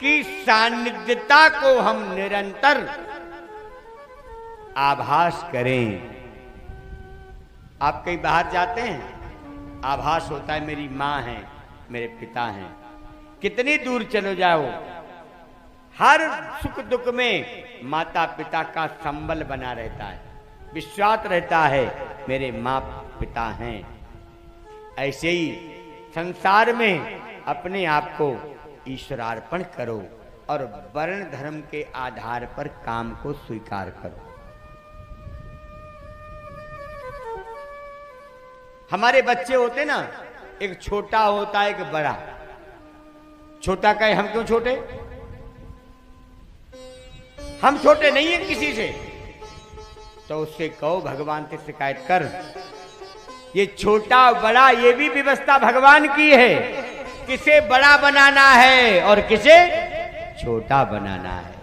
उसकी सान्निध्यता को हम निरंतर आभास करें। आप कहीं बाहर जाते हैं, आभास होता है मेरी माँ है, मेरे पिता हैं। कितनी दूर चलो जाओ, हर सुख दुख में माता पिता का संबल बना रहता है, विश्वास रहता है मेरे माँ पिता हैं। ऐसे ही संसार में अपने आप को ईश्वरार्पण करो और वर्ण धर्म के आधार पर काम को स्वीकार करो। हमारे बच्चे होते ना, एक छोटा होता है एक बड़ा। छोटा कहे हम क्यों छोटे, हम छोटे नहीं है किसी से, तो उससे कहो भगवान से शिकायत कर। ये छोटा बड़ा ये भी व्यवस्था भगवान की है, किसे बड़ा बनाना है और किसे छोटा बनाना है।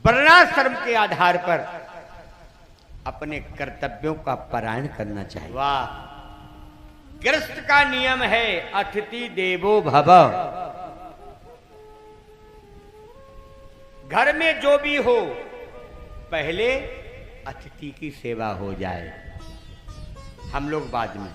वर्णाश्रम के आधार पर अपने कर्तव्यों का पारायण करना चाहिए। वाह, गृहस्थ का नियम है अतिथि देवो भव। घर में जो भी हो पहले अतिथि की सेवा हो जाए, हम लोग बाद में।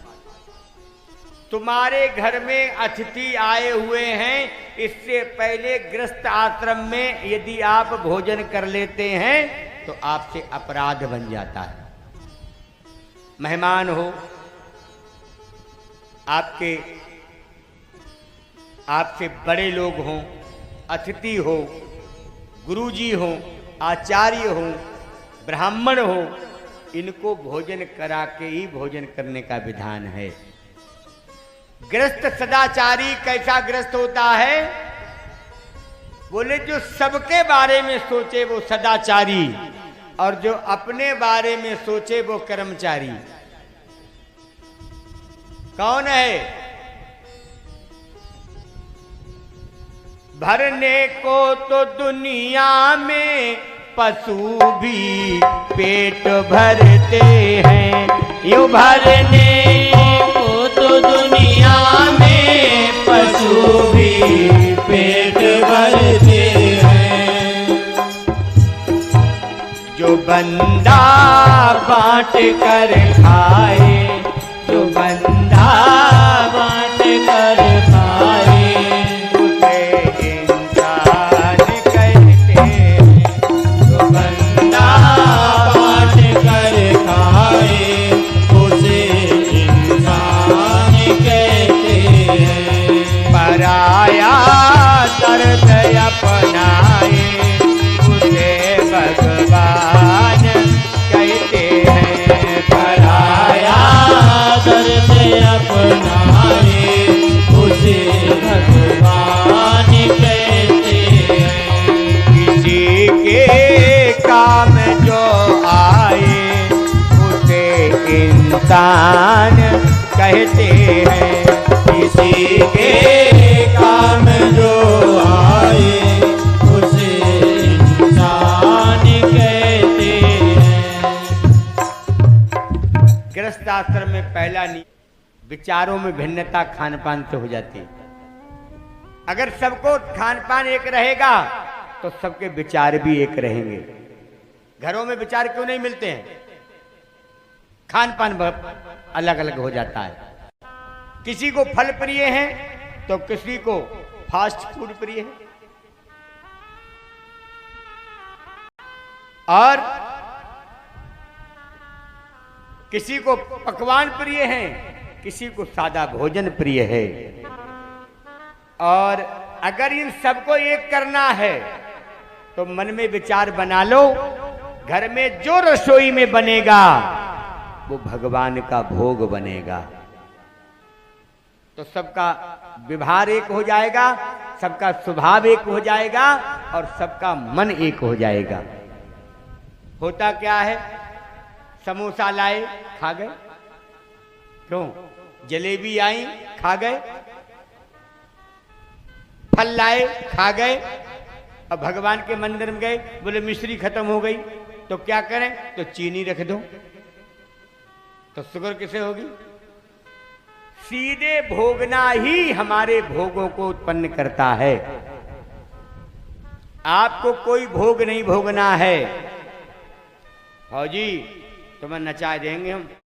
तुम्हारे घर में अतिथि आए हुए हैं, इससे पहले गृहस्थ आश्रम में यदि आप भोजन कर लेते हैं तो आपसे अपराध बन जाता है। मेहमान हो, आपसे बड़े लोग हों, अतिथि हो, गुरुजी हो, आचार्य हो, ब्राह्मण हो, इनको भोजन करा के ही भोजन करने का विधान है। गृहस्थ सदाचारी कैसा गृहस्थ होता है? बोले जो सबके बारे में सोचे वो सदाचारी, और जो अपने बारे में सोचे वो कर्मचारी। कौन है? भरने को तो दुनिया में पशु भी पेट भरते हैं, यूं भरने को तो दुनिया में पशु भी पेट भरते हैं। जो बंदा बांट कर खाए, जो बंदा बांट कर खाए, उसे इंसान कहते हैं। जो बंदा बांट कर खाए, उसे इंसान कहते हैं। पराया दर्द अपनाए, उसे भगवान कहते हैं। पराया दर्द अपनाए, उसे भगवान कहते हैं। किसी के काम जो आए, उसे इंसान कहते हैं। किसी के काम जो आए, उसे इंसान कहते हैं। गृहस्थ आश्रम में पहला नहीं, विचारों में भिन्नता खान पान से हो जाती है। अगर सबको खान पान एक रहेगा तो सबके विचार भी एक रहेंगे। घरों में विचार क्यों नहीं मिलते हैं? खान पान अलग अलग हो जाता है। किसी को फल प्रिय है तो किसी को फास्ट फूड प्रिय है, और किसी को पकवान प्रिय है, किसी को सादा भोजन प्रिय है। और अगर इन सबको एक करना है तो मन में विचार बना लो, घर में जो रसोई में बनेगा वो भगवान का भोग बनेगा। तो सबका व्यवहार एक हो जाएगा, सबका स्वभाव एक हो जाएगा और सबका मन एक हो जाएगा। होता क्या है? समोसा लाए, खा गए, क्यों? जलेबी आई, खा गए, फल लाए, खा गए। अब भगवान के मंदिर में गए, बोले मिश्री खत्म हो गई, तो क्या करें? तो चीनी रख दो। तो शुगर किसे होगी? सीधे भोगना ही हमारे भोगों को उत्पन्न करता है। आपको कोई भोग नहीं भोगना है। फौजी तुम्हें नचा देंगे हम।